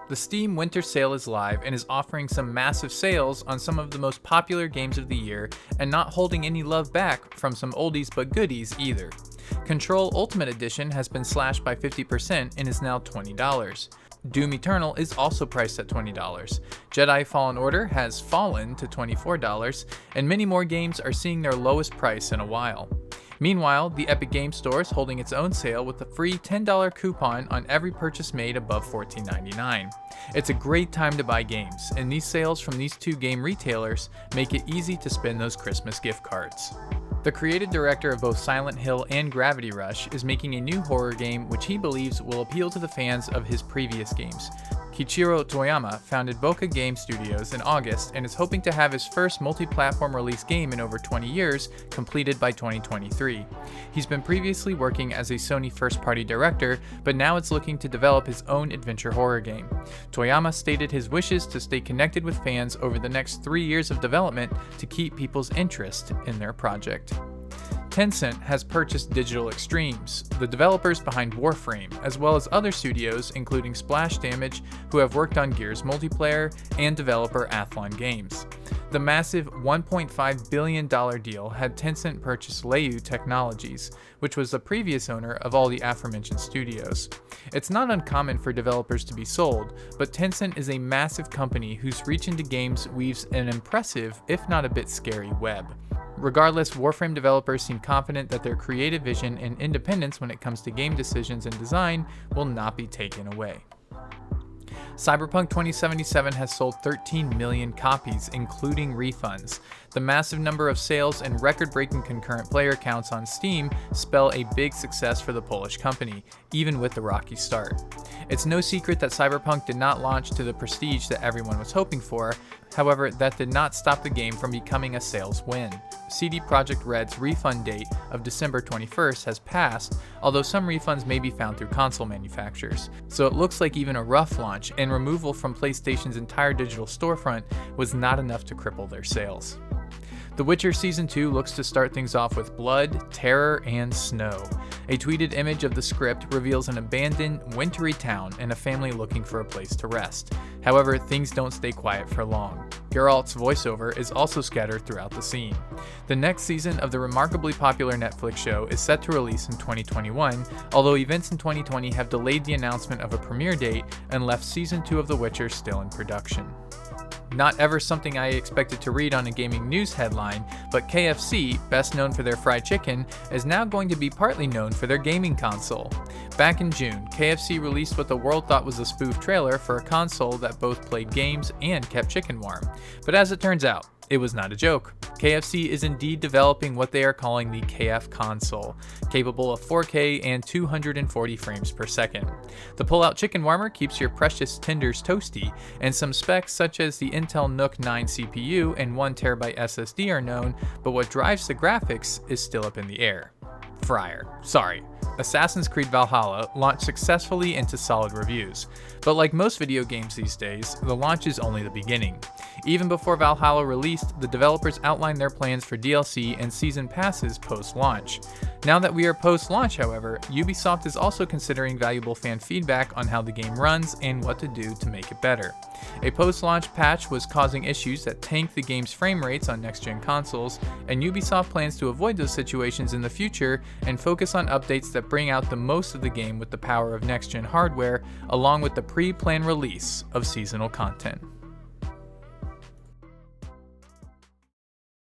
The Steam Winter Sale is live and is offering some massive sales on some of the most popular games of the year and not holding any love back from some oldies but goodies either. Control Ultimate Edition has been slashed by 50% and is now $20. Doom Eternal is also priced at $20. Jedi Fallen Order has fallen to $24, and many more games are seeing their lowest price in a while. Meanwhile, the Epic Games Store is holding its own sale with a free $10 coupon on every purchase made above $14.99. It's a great time to buy games, and these sales from these two game retailers make it easy to spend those Christmas gift cards. The creative director of both Silent Hill and Gravity Rush is making a new horror game which he believes will appeal to the fans of his previous games. Kiichiro Toyama founded Boca Game Studios in August and is hoping to have his first multi-platform release game in over 20 years completed by 2023. He's been previously working as a Sony first-party director, but now is looking to develop his own adventure horror game. Toyama stated his wishes to stay connected with fans over the next 3 years of development to keep people's interest in their project. Tencent has purchased Digital Extremes, the developers behind Warframe, as well as other studios including Splash Damage, who have worked on Gears multiplayer, and developer Athlon Games. The massive $1.5 billion deal had Tencent purchase Leiyu Technologies, which was the previous owner of all the aforementioned studios. It's not uncommon for developers to be sold, but Tencent is a massive company whose reach into games weaves an impressive, if not a bit scary, web. Regardless, Warframe developers seem confident that their creative vision and independence when it comes to game decisions and design will not be taken away. Cyberpunk 2077 has sold 13 million copies, including refunds. The massive number of sales and record-breaking concurrent player counts on Steam spell a big success for the Polish company, even with the rocky start. It's no secret that Cyberpunk did not launch to the prestige that everyone was hoping for. However, that did not stop the game from becoming a sales win. CD Projekt Red's refund date of December 21st has passed, although some refunds may be found through console manufacturers. So it looks like even a rough launch and removal from PlayStation's entire digital storefront was not enough to cripple their sales. The Witcher Season 2 looks to start things off with blood, terror, and snow. A tweeted image of the script reveals an abandoned, wintry town and a family looking for a place to rest. However, things don't stay quiet for long. Geralt's voiceover is also scattered throughout the scene. The next season of the remarkably popular Netflix show is set to release in 2021, although events in 2020 have delayed the announcement of a premiere date and left Season 2 of The Witcher still in production. Not ever something I expected to read on a gaming news headline, but KFC, best known for their fried chicken, is now going to be partly known for their gaming console. Back in June, KFC released what the world thought was a spoof trailer for a console that both played games and kept chicken warm. But as it turns out, it was not a joke. KFC is indeed developing what they are calling the KF console, capable of 4K and 240 frames per second. The pull-out chicken warmer keeps your precious tenders toasty, and some specs such as the Intel NUC 9 CPU and 1TB SSD are known, but what drives the graphics is still up in the air. Assassin's Creed Valhalla launched successfully into solid reviews, but like most video games these days, the launch is only the beginning. Even before Valhalla released, the developers outlined their plans for DLC and season passes post-launch. Now that we are post-launch, however, Ubisoft is also considering valuable fan feedback on how the game runs and what to do to make it better. A post-launch patch was causing issues that tanked the game's frame rates on next-gen consoles, and Ubisoft plans to avoid those situations in the future and focus on updates that bring out the most of the game with the power of next-gen hardware, along with the pre-planned release of seasonal content.